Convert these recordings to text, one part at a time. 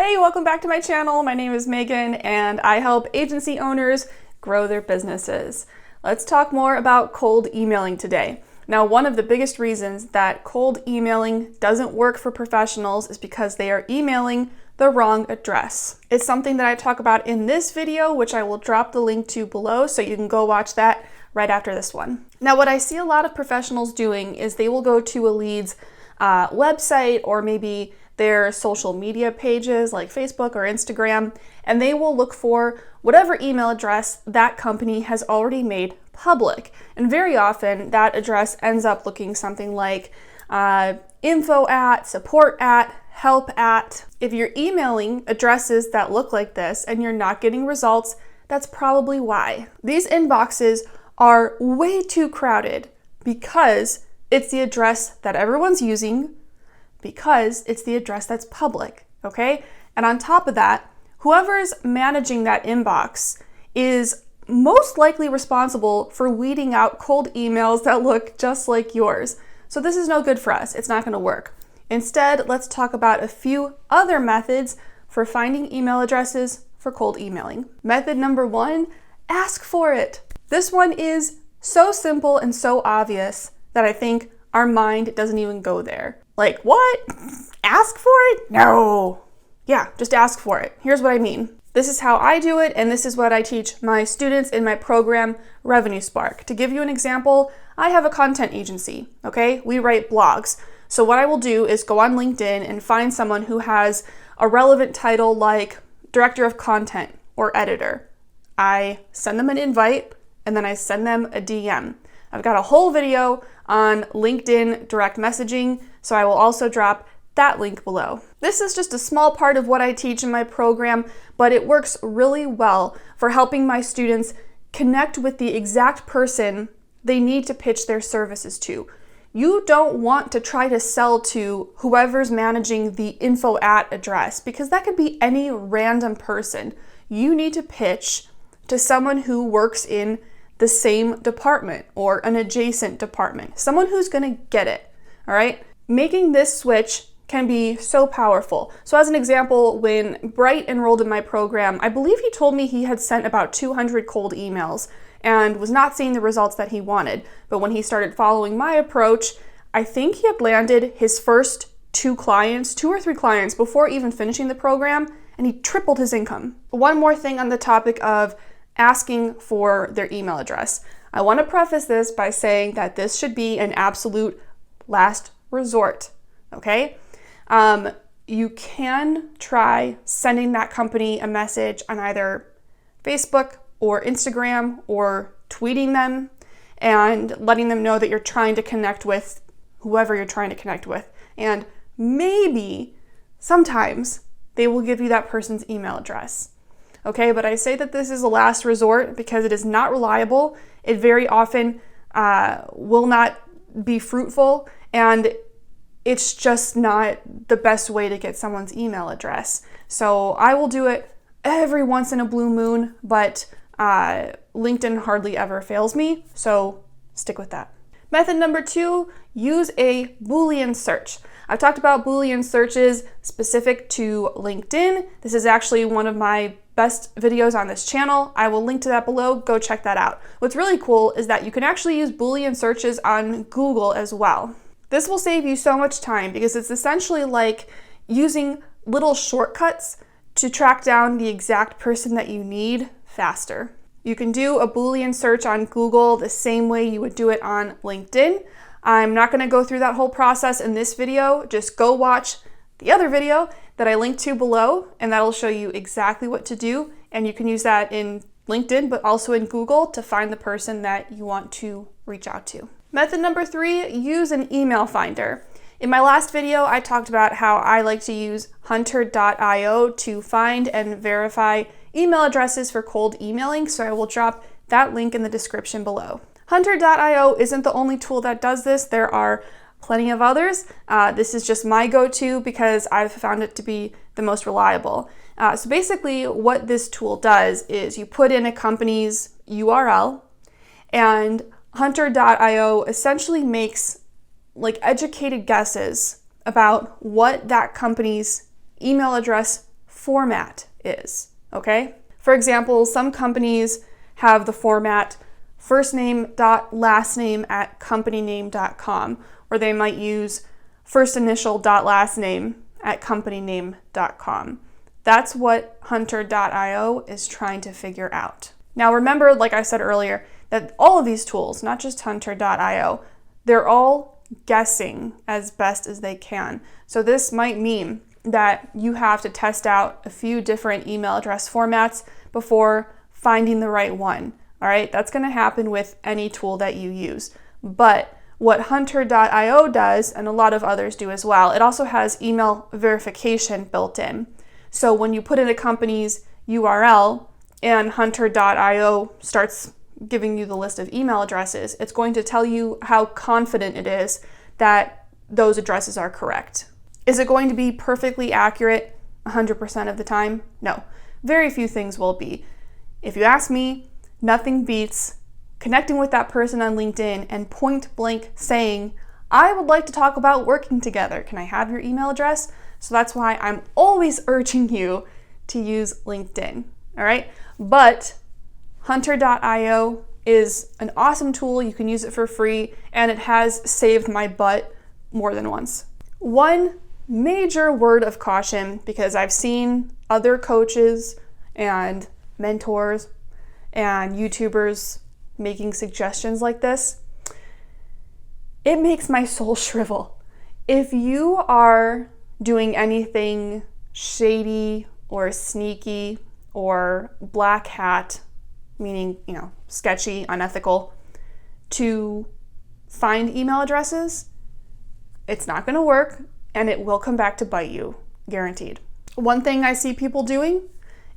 Hey, welcome back to my channel. My name is Megan and I help agency owners grow their businesses. Let's talk more about cold emailing today. Now, one of the biggest reasons that cold emailing doesn't work for professionals is because they are emailing the wrong address. It's something that I talk about in this video, which I will drop the link to below so you can go watch that right after this one. Now, what I see a lot of professionals doing is they will go to a lead's website or maybe their social media pages like Facebook or Instagram, and they will look for whatever email address that company has already made public. And very often that address ends up looking something like info at, support at, help at. If you're emailing addresses that look like this and you're not getting results, that's probably why. These inboxes are way too crowded because it's the address that everyone's using, because it's the address that's public, okay? And on top of that, whoever's managing that inbox is most likely responsible for weeding out cold emails that look just like yours. So this is no good for us. It's not gonna work. Instead, let's talk about a few other methods for finding email addresses for cold emailing. Method number one, ask for it. This one is so simple and so obvious that I think our mind doesn't even go there. Like, what? Ask for it? No. Yeah, just ask for it. Here's what I mean. This is how I do it, and this is what I teach my students in my program, Revenue Spark. To give you an example, I have a content agency, okay? We write blogs. So what I will do is go on LinkedIn and find someone who has a relevant title like Director of Content or Editor. I send them an invite, and then I send them a DM. I've got a whole video on LinkedIn direct messaging, so I will also drop that link below. This is just a small part of what I teach in my program, but it works really well for helping my students connect with the exact person they need to pitch their services to. You don't want to try to sell to whoever's managing the info at address, because that could be any random person. You need to pitch to someone who works in the same department or an adjacent department, someone who's gonna get it, all right? Making this switch can be so powerful. So as an example, when Bright enrolled in my program, I believe he told me he had sent about 200 cold emails and was not seeing the results that he wanted. But when he started following my approach, I think he had landed his first two or three clients before even finishing the program, and he tripled his income. One more thing on the topic of asking for their email address. I want to preface this by saying that this should be an absolute last resort, okay? You can try sending that company a message on either Facebook or Instagram or tweeting them and letting them know that you're trying to connect with whoever you're trying to connect with. And maybe sometimes they will give you that person's email address. Okay, but I say that this is a last resort because it is not reliable. It very often will not be fruitful, and it's just not the best way to get someone's email address. So I will do it every once in a blue moon, but LinkedIn hardly ever fails me, so stick with that. Method number two, use a Boolean search. I've talked about Boolean searches specific to LinkedIn. This is actually one of my best videos on this channel. I will link to that below. Go check that out. What's really cool is that you can actually use Boolean searches on Google as well. This will save you so much time because it's essentially like using little shortcuts to track down the exact person that you need faster. You can do a Boolean search on Google the same way you would do it on LinkedIn. I'm not going to go through that whole process in this video. Just go watch the other video that I linked to below, and that'll show you exactly what to do. And you can use that in LinkedIn, but also in Google to find the person that you want to reach out to. Method number three, use an email finder. In my last video, I talked about how I like to use hunter.io to find and verify email addresses for cold emailing, so I will drop that link in the description below. Hunter.io isn't the only tool that does this. There are plenty of others. This is just my go-to because I've found it to be the most reliable. So basically what this tool does is you put in a company's URL, and Hunter.io essentially makes like educated guesses about what that company's email address format is, okay? For example, some companies have the format first name dot last name at companyname.com, or they might use first initial dot last name at companyname.com. That's what Hunter.io is trying to figure out. Now remember, like I said earlier, that all of these tools, not just Hunter.io, they're all guessing as best as they can. So this might mean that you have to test out a few different email address formats before finding the right one. All right, that's going to happen with any tool that you use. But what Hunter.io does, and a lot of others do as well, it also has email verification built in. So when you put in a company's URL and Hunter.io starts giving you the list of email addresses, it's going to tell you how confident it is that those addresses are correct. Is it going to be perfectly accurate 100% of the time? No. Very few things will be. If you ask me, nothing beats connecting with that person on LinkedIn and point blank saying, I would like to talk about working together. Can I have your email address? So that's why I'm always urging you to use LinkedIn, all right? But Hunter.io is an awesome tool. You can use it for free, and it has saved my butt more than once. One major word of caution, because I've seen other coaches and mentors and YouTubers making suggestions like this, it makes my soul shrivel. If you are doing anything shady or sneaky or black hat, meaning, sketchy, unethical, to find email addresses, it's not going to work and it will come back to bite you, guaranteed. One thing I see people doing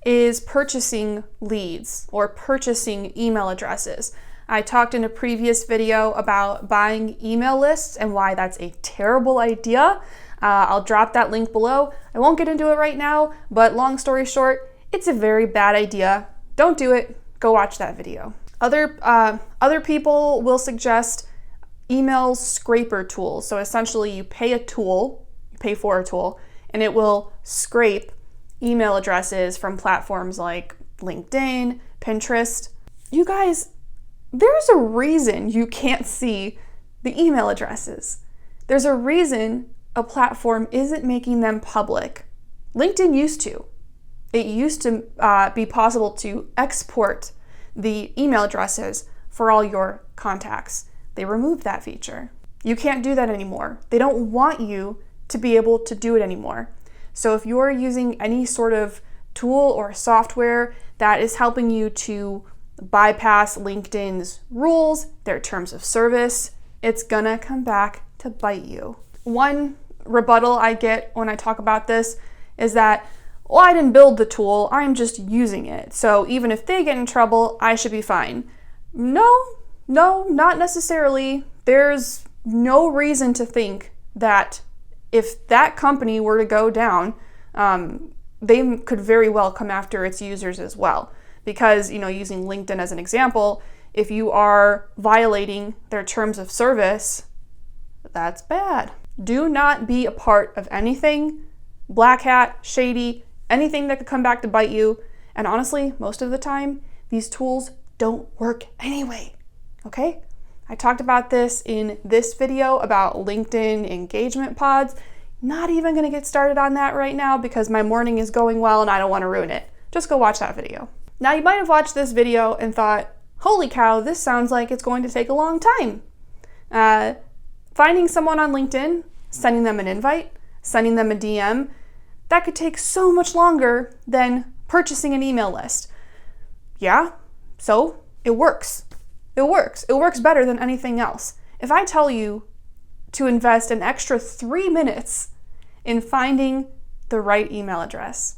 is purchasing leads or purchasing email addresses. I talked in a previous video about buying email lists and why that's a terrible idea. I'll drop that link below. I won't get into it right now, but long story short, it's a very bad idea. Don't do it. Go watch that video. Other people will suggest email scraper tools. So essentially you pay for a tool, and it will scrape email addresses from platforms like LinkedIn, Pinterest. You guys, there's a reason you can't see the email addresses. There's a reason a platform isn't making them public. LinkedIn used to. It used to be possible to export the email addresses for all your contacts. They removed that feature. You can't do that anymore. They don't want you to be able to do it anymore. So if you're using any sort of tool or software that is helping you to bypass LinkedIn's rules, their terms of service, it's gonna come back to bite you. One rebuttal I get when I talk about this is that, well, I didn't build the tool, I'm just using it. So even if they get in trouble, I should be fine. No, not necessarily. There's no reason to think that if that company were to go down, they could very well come after its users as well. Because, using LinkedIn as an example, if you are violating their terms of service, that's bad. Do not be a part of anything black hat, shady, anything that could come back to bite you. And honestly, most of the time, these tools don't work anyway, okay? I talked about this in this video about LinkedIn engagement pods. Not even gonna get started on that right now because my morning is going well and I don't wanna ruin it. Just go watch that video. Now you might have watched this video and thought, holy cow, this sounds like it's going to take a long time. Finding someone on LinkedIn, sending them an invite, sending them a DM, that could take so much longer than purchasing an email list. Yeah, so it works. It works. It works better than anything else. If I tell you to invest an extra 3 minutes in finding the right email address,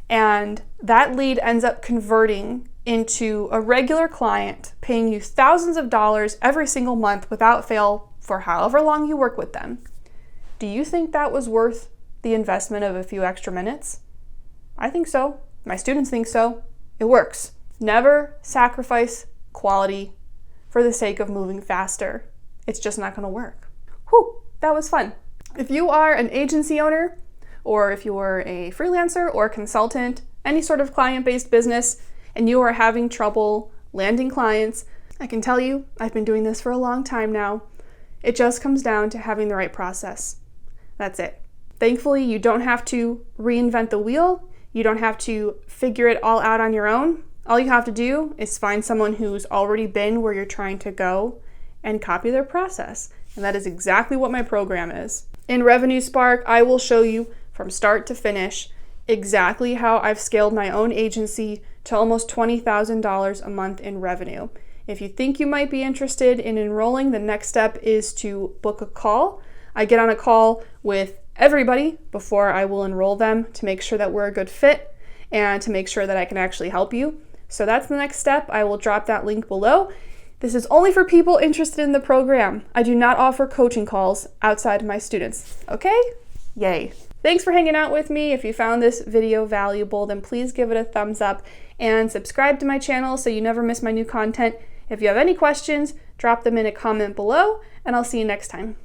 and that lead ends up converting into a regular client paying you thousands of dollars every single month without fail for however long you work with them, do you think that was worth the investment of a few extra minutes? I think so. My students think so. It works. Never sacrifice quality for the sake of moving faster. It's just not going to work. Whew, that was fun. If you are an agency owner or if you're a freelancer or consultant, any sort of client-based business, and you are having trouble landing clients, I can tell you, I've been doing this for a long time now. It just comes down to having the right process. That's it. Thankfully, you don't have to reinvent the wheel. You don't have to figure it all out on your own. All you have to do is find someone who's already been where you're trying to go and copy their process. And that is exactly what my program is. In Revenue Spark, I will show you from start to finish exactly how I've scaled my own agency to almost $20,000 a month in revenue. If you think you might be interested in enrolling, the next step is to book a call. I get on a call with everybody before I will enroll them to make sure that we're a good fit and to make sure that I can actually help you. So that's the next step. I will drop that link below. This is only for people interested in the program. I do not offer coaching calls outside of my students, okay? Yay. Thanks for hanging out with me. If you found this video valuable, then please give it a thumbs up and subscribe to my channel so you never miss my new content. If you have any questions, drop them in a comment below, and I'll see you next time.